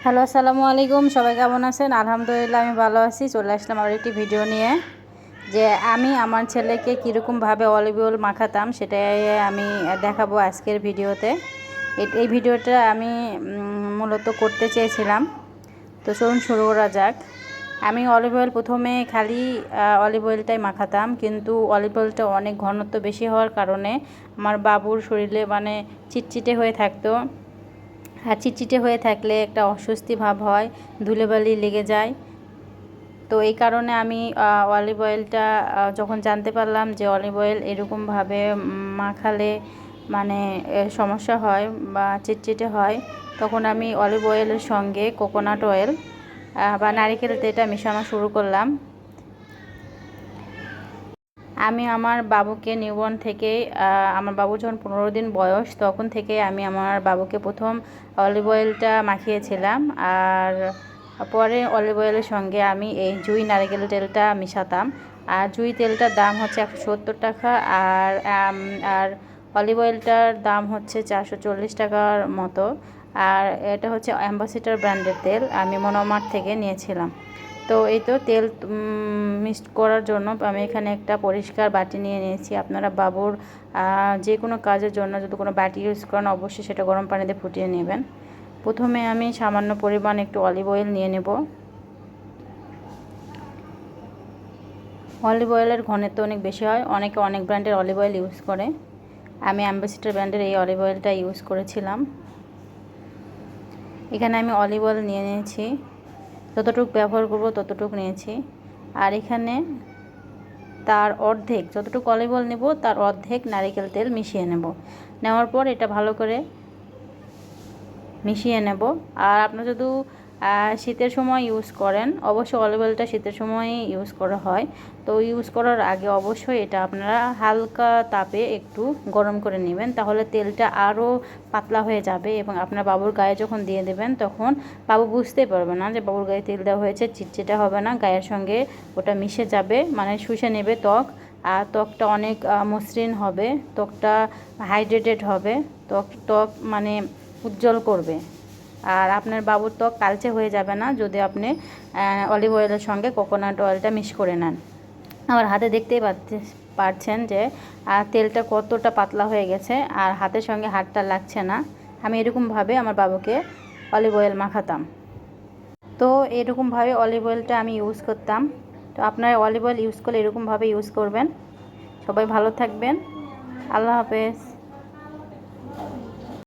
Hello, আসসালামু আলাইকুম। সবাই কেমন আছেন? আলহামদুলিল্লাহ আমি ভালো আছি। চলে আসলাম আর একটি ভিডিও নিয়ে, যে আমি আমার ছেলেকে কীরকমভাবে অলিভ অয়েল মাখাতাম সেটাই আমি দেখাবো আজকের ভিডিওতে। এই ভিডিওটা আমি মূলত করতে চেয়েছিলাম। তো চলুন শুরু করা যাক। আমি অলিভ অয়েল প্রথমে খালি অলিভ অয়েলটাই মাখাতাম, কিন্তু অলিভ অয়েলটা অনেক ঘনত্ব বেশি হওয়ার কারণে আমার বাবুর শরীরে চিটচিটে হয়ে থাকতো। আর চিটচিটে হয়ে থাকলে একটা অস্বস্তি ভাব হয়, ধুলোবালি লেগে যায়। তো এই কারণে আমি অলিভ অয়েলটা যখন জানতে পারলাম যে অলিভ অয়েল এরকমভাবে মাখালে সমস্যা হয় বা চিটচিটে হয়, তখন আমি অলিভ অয়েলের সঙ্গে কোকোনাট অয়েল বা নারিকেল তেলটা মেশানো শুরু করলাম। আমি আমার বাবুকে নিউবর্ন থেকে, আমার বাবু যখন 15 দিন বয়স তখন থেকে আমি আমার বাবুকে প্রথম অলিভ অয়েলটা মাখিয়েছিলাম। আর পরে অলিভ অয়েলের সঙ্গে আমি এই জুই নারকেল তেলটা মিশাতাম। আর জুই তেলটার দাম হচ্ছে 170 টাকা, আর অলিভ অয়েলটার দাম হচ্ছে 440 টাকার মতো। আর এটা হচ্ছে অ্যাম্বাসেডর ব্র্যান্ডের তেল, আমি মনোমার্ট থেকে নিয়েছিলাম। তো এই তো তেল মিক্সড করার জন্য আমি এখানে একটা পরিষ্কার বাটি নিয়ে নিয়েছি। আপনারা বাবুর যে কোনো কাজের জন্য যদি কোনো বাটি ইউজ করেন, অবশ্যই সেটা গরম পানিতে ফুটিয়ে নেবেন। প্রথমে আমি সামান্য পরিমাণ একটু অলিভ অয়েল নিয়ে নেব। অলিভ অয়েলের ঘনত্ব অনেক বেশি হয়, অনেকে অনেক ব্র্যান্ডের অলিভ অয়েল ইউজ করে। আমি অ্যাম্বাসেডর ব্র্যান্ডের এই অলিভ অয়েলটা ইউজ করেছিলাম। এখানে আমি অলিভ অয়েল নিয়ে নিয়েছি, যতটুকু ব্যবহার করব ততটুকু নিয়েছি। আর এখানে তার অর্ধেক, যতটুকু অলিভ অয়েল নেব তার অর্ধেক নারিকেল তেল মিশিয়ে নেওয়ার পর এটা ভালো করে মিশিয়ে নেব। আর আপনারা যদি শীতের সময় ইউজ করেন, অবশ্যই অলিভ অয়েলটা শীতের সময়ই ইউজ করা হয়। তো ইউজ করার আগে অবশ্যই এটা আপনারা হালকা তাপে একটু গরম করে নেবেন, তাহলে তেলটা আরও পাতলা হয়ে যাবে এবং আপনার বাবুর গায়ে যখন দিয়ে দেবেন তখন বাবু বুঝতে পারবে না যে বাবুর গায়ে তেল দেওয়া হয়েছে, চিটচিটে হবে না, গায়ের সঙ্গে ওটা মিশে যাবে, শুষে নেবে ত্বক। আর ত্বকটা অনেক মসৃণ হবে, ত্বকটা হাইড্রেটেড হবে, ত্বক উজ্জ্বল করবে। আর আপনার বাবুর ত্বক কালচে হয়ে যাবে না যদি আপনি অলিভ অয়েলের সঙ্গে কোকোনাট অয়েলটা মিক্স করে নেন। আমার হাতে দেখতেই পারছেন যে তেলটা কতটা পাতলা হয়ে গেছে, আর হাতের সঙ্গে হাতটা লাগছে না। আমি এরকমভাবে আমার বাবুকে অলিভ অয়েল মাখাতাম। তো এরকমভাবে অলিভ অয়েলটা আমি ইউজ করতাম। তো আপনারা অলিভ অয়েল ইউজ করলে এরকমভাবে ইউজ করবেন। সবাই ভালো থাকবেন। আল্লাহ হাফেজ।